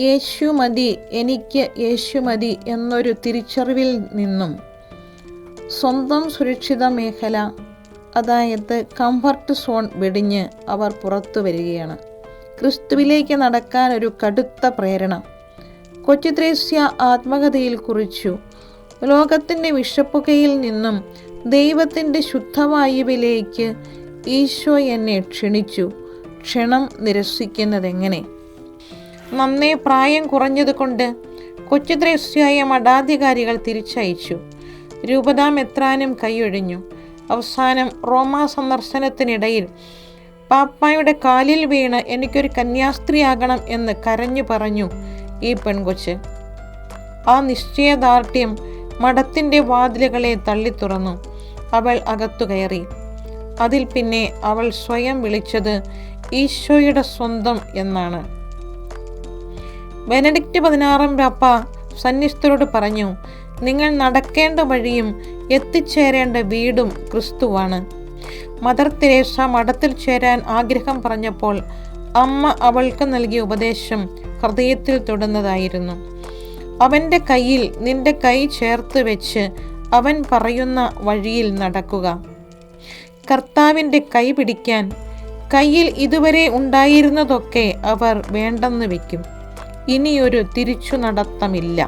യേശു മതി, എനിക്ക് യേശു മതി എന്നൊരു തിരിച്ചറിവിൽ നിന്നും സ്വന്തം സുരക്ഷിത മേഖല, അതായത് കംഫർട്ട് സോൺ വെടിഞ്ഞ് അവർ പുറത്തു വരികയാണ്. ക്രിസ്തുവിലേക്ക് നടക്കാൻ ഒരു കടുത്ത പ്രേരണ. കൊച്ചു ത്രേസ്യ ആത്മകഥയിൽ കുറിച്ചു, ലോകത്തിൻ്റെ വിഷപ്പുകയിൽ നിന്നും ദൈവത്തിൻ്റെ ശുദ്ധവായുവിലേക്ക് ഈശോ എന്നെ ക്ഷണിച്ചു. ക്ഷണം നിരസിക്കുന്നതെങ്ങനെ? നന്നേ പ്രായം കുറഞ്ഞതുകൊണ്ട് കൊച്ചു ത്രേസ്യയെ മഠാധികാരികൾ തിരിച്ചയച്ചു. രൂപതാ മെത്രാനും കൈയൊഴിഞ്ഞു. അവസാനം റോമാ സന്ദർശനത്തിനിടയിൽ പാപ്പായുടെ കാലിൽ വീണ് എനിക്കൊരു കന്യാസ്ത്രീയാകണം എന്ന് കരഞ്ഞു പറഞ്ഞു ഈ പെൺകൊച്ച്. ആ നിശ്ചയദാർഢ്യം മഠത്തിൻ്റെ വാതിലുകളെ തള്ളിത്തുറന്നു. അവൾ അകത്തു കയറി. അതിൽ പിന്നെ അവൾ സ്വയം വിളിച്ചത് ഈശോയുടെ സ്വന്തം എന്നാണ്. ബെനഡിക്റ്റ് 16 പാപ്പ സന്യസ്തരോട് പറഞ്ഞു, നിങ്ങൾ നടക്കേണ്ട വഴിയും എത്തിച്ചേരേണ്ട വീടും ക്രിസ്തുവാണ്. മദർ തെരേസ മഠത്തിൽ ചേരാൻ ആഗ്രഹം പറഞ്ഞപ്പോൾ അമ്മ അവൾക്ക് നൽകിയ ഉപദേശം ഹൃദയത്തിൽ തൊടുന്നതായിരുന്നു. അവൻ്റെ കയ്യിൽ നിന്റെ കൈ ചേർത്ത് വെച്ച് അവൻ പറയുന്ന വഴിയിൽ നടക്കുക. കർത്താവിൻ്റെ കൈ പിടിക്കാൻ കയ്യിൽ ഇതുവരെ ഉണ്ടായിരുന്നതൊക്കെ അവർ വേണ്ടെന്ന് വയ്ക്കും. ഇനിയൊരു തിരിച്ചു നടത്തമില്ല.